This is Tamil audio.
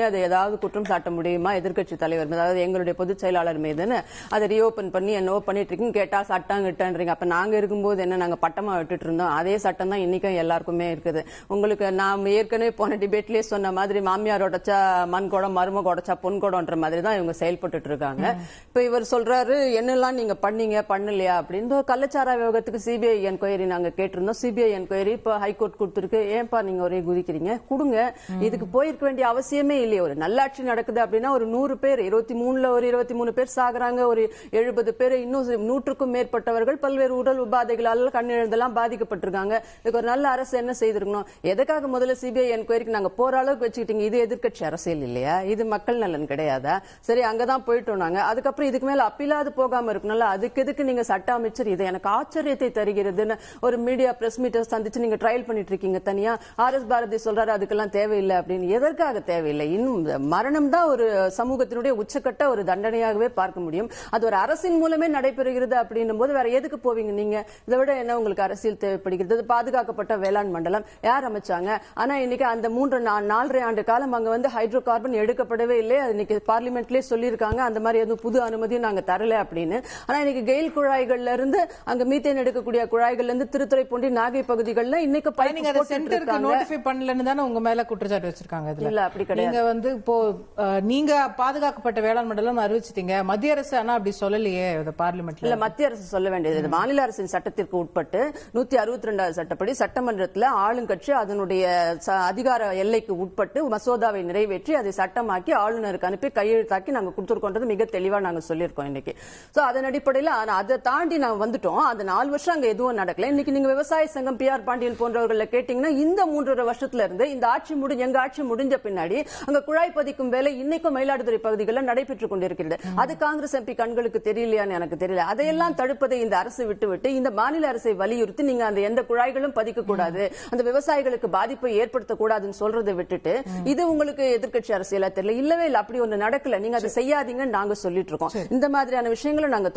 அதை ஏதாவது குற்றம் சாட்ட முடியுமா எதிர்க்கட்சி தலைவர், அதாவது எங்களுடைய பொதுச் செயலாளர் மீதுன்னு அதை ரீஓபன் பண்ணி என்னவோ பண்ணிட்டு இருக்குன்னு கேட்டா சட்டம் கிட்டன்றீங்க. அப்ப நாங்க இருக்கும்போது என்ன நாங்க பட்டமா விட்டுட்டு இருந்தோம்? அதே சட்டம் தான் இன்னைக்கும் எல்லாருக்குமே இருக்குது. உங்களுக்கு நான் ஏற்கனவே போன டிபேட்லயே சொன்ன மாதிரி மாமியார் உடைச்சா மண் குடம், மருமக உடைச்சா பொன் குடம்ன்ற மாதிரி தான் இவங்க செயல்பட்டு இருக்காங்க. இப்ப இவர் சொல்றாரு என்னெல்லாம் நீங்க பண்ணீங்க பண்ணலையா அப்படின்னு. கள்ளச்சாராய விவகாரத்துக்கு சிபிஐ என்கொயரி நாங்க கேட்டிருந்தோம். சிபிஐ என்கொயரி இப்ப ஹைகோர்ட் கொடுத்திருக்கு. ஏன்பா நீங்க ஒரே குதிக்கிறீங்க? கொடுங்க. இதுக்கு போயிருக்க வேண்டிய அவசியமே இல்லையே. ஒரு நல்லாட்சி நடக்குது அப்படின்னா ஒரு 100 பேர், 23ல ஒரு 23 பேர் சாகுறாங்க, ஒரு 70 பேர், இன்னும் 100க்கும் மேற்பட்டவர்கள் பல்வேறு உடல் உபாதைகளால் கண்ணிழந்தெல்லாம் பாதிக்கப்பட்டிருக்காங்க. இதுக்கு ஒரு நல்ல அரசு என்ன செய்திருக்கணும்? எதுக்காக முதல்ல சிபிஐ என்கொயரிக்கு நாங்க போற அளவுக்கு வச்சுக்கிட்டீங்க? இது எதிர்க்கட்சி அரசியல் இல்லையா? இது மக்கள் நலன் கிடையாதா? சரி, அங்கதான் போயிட்டோம் நாங்க. அதுக்கப்புறம் இதுக்கு மேல அப்பீலாது போகாம இருக்கணும்ல. அதுக்கு எதுக்கு நீங்க சட்ட அமைச்சர்? இது எனக்கு ஆச்சரியத்தை தருகிறதுன்னு ஒரு மீடியா பிரஸ் மீட்டர் சந்திச்சு நீங்க ட்ரையல் பண்ணிட்டு இருக்கீங்க தனியா. RS பாரதி சொல்றாரு அதுக்கெல்லாம் தேவையில்லை அப்படின்னு. எதற்காக தேவையில்லை? இன்னும் மரணம் தான் ஒரு சமூகத்தினுடைய உச்சக்கட்ட ஒரு தண்டனையாகவே பார்க்க முடியும். அது ஒரு அரசின் மூலமே நடைபெறுகிறது அப்படின்னும் போது வேற எதுக்கு போவீங்க நீங்க? இதை விட என்ன உங்களுக்கு அரசியல் தேவைப்படுகிறது? பாதுகாக்கப்பட்ட வேளாண் மண்டலம் யார் அமைச்சாங்க? ஆனா இன்னைக்கு அந்த 4.5 ஆண்டு காலம் அங்க வந்து ஹைட்ரோ கார்பன் எடுக்கப்படவே இல்லை. அது இன்னைக்கு பார்லிமெண்ட்லயே சொல்லியிருக்காங்க அந்த மாதிரி எதுவும் புது அனுமதியும் நாங்க தரல அப்படின்னு. ஆனா இன்னைக்கு கெயில் குழாய்கள்ல இருந்து அங்க மீத்தேன் எடுக்கக்கூடிய குழாய்கள்ல இருந்து திருத்துறைப்பூண்டி, நாகை பகுதிகளில் இன்னைக்கு நோட்டிஃபை பண்ணலன்னு தானே உங்க மேல குற்றச்சாட்டு வச்சிருக்காங்க. இல்ல, அப்படி கிடையாது. நீங்க வந்து இப்போ நீங்க பாதுகாக்கப்பட்ட வேளாண் மண்டலம் அறிவிச்சிட்டீங்க. மத்திய அரசு ஆனா அப்படி சொல்லலையே பார்லிமெண்ட்ல. இல்ல, மத்திய அரசு சொல்ல வேண்டியது மாநில அரசின் சட்டத்திற்கு உட்பட்டு 162வது சட்டப்படி சட்டமன்றத்தில் ஆளுங்கட்சி அதனுடைய அதிகார எல்லைக்கு உட்பட்டு மசோதாவை நிறைவேற்றி அதை சட்டமாக்கி ஆளுநருக்கு அனுப்பி கையெழுத்தாக்கி நாங்க கொடுத்துருக்கோன்றது மிக தெளிவா நாங்க சொல்லியிருக்கோம் இன்னைக்கு. சோ அதன் அடிப்படையில் அதை தாண்டி நாங்க வந்துட்டோம். அந்த 4 வருஷம் அங்க எதுவும் நடக்கல. இன்னைக்கு நீங்க விவசாய சங்கம் PR பாண்டியன் போன்றவர்களை கேட்டீங்கன்னா இந்த 3.5 வருஷத்துல இருந்து இந்த ஆட்சி எங்க ஆட்சி முடிஞ்ச பின்னாடி அங்க குழாய் பதிக்கும் வேலை இன்னைக்கும் மயிலாடுதுறை பகுதிகளில் நடைபெற்றுக் கொண்டிருக்கிறது. அது காங்கிரஸ் MP கண்களுக்கு தெரியலையான்னு எனக்கு தெரியல. அதையெல்லாம் தடுப்பதை இந்த அரசு விட்டுவிட்டு இந்த மாநில அரசை வலியுறுத்தி நீங்க அந்த எந்த குழாய்களும் பதிக்க கூடாது, அந்த விவசாயிகளுக்கு பாதிப்பை ஏற்படுத்தக்கூடாதுன்னு சொல்றதை விட்டுட்டு இது உங்களுக்கு எதிர்க்கட்சி அரசியலா தெரியல. இல்லவே இல்லை, அப்படி ஒண்ணு நடக்கல. நீங்க அதை செய்யாதீங்கன்னு நாங்க சொல்லிட்டு இருக்கோம். இந்த மாதிரியான விஷயங்களை நாங்க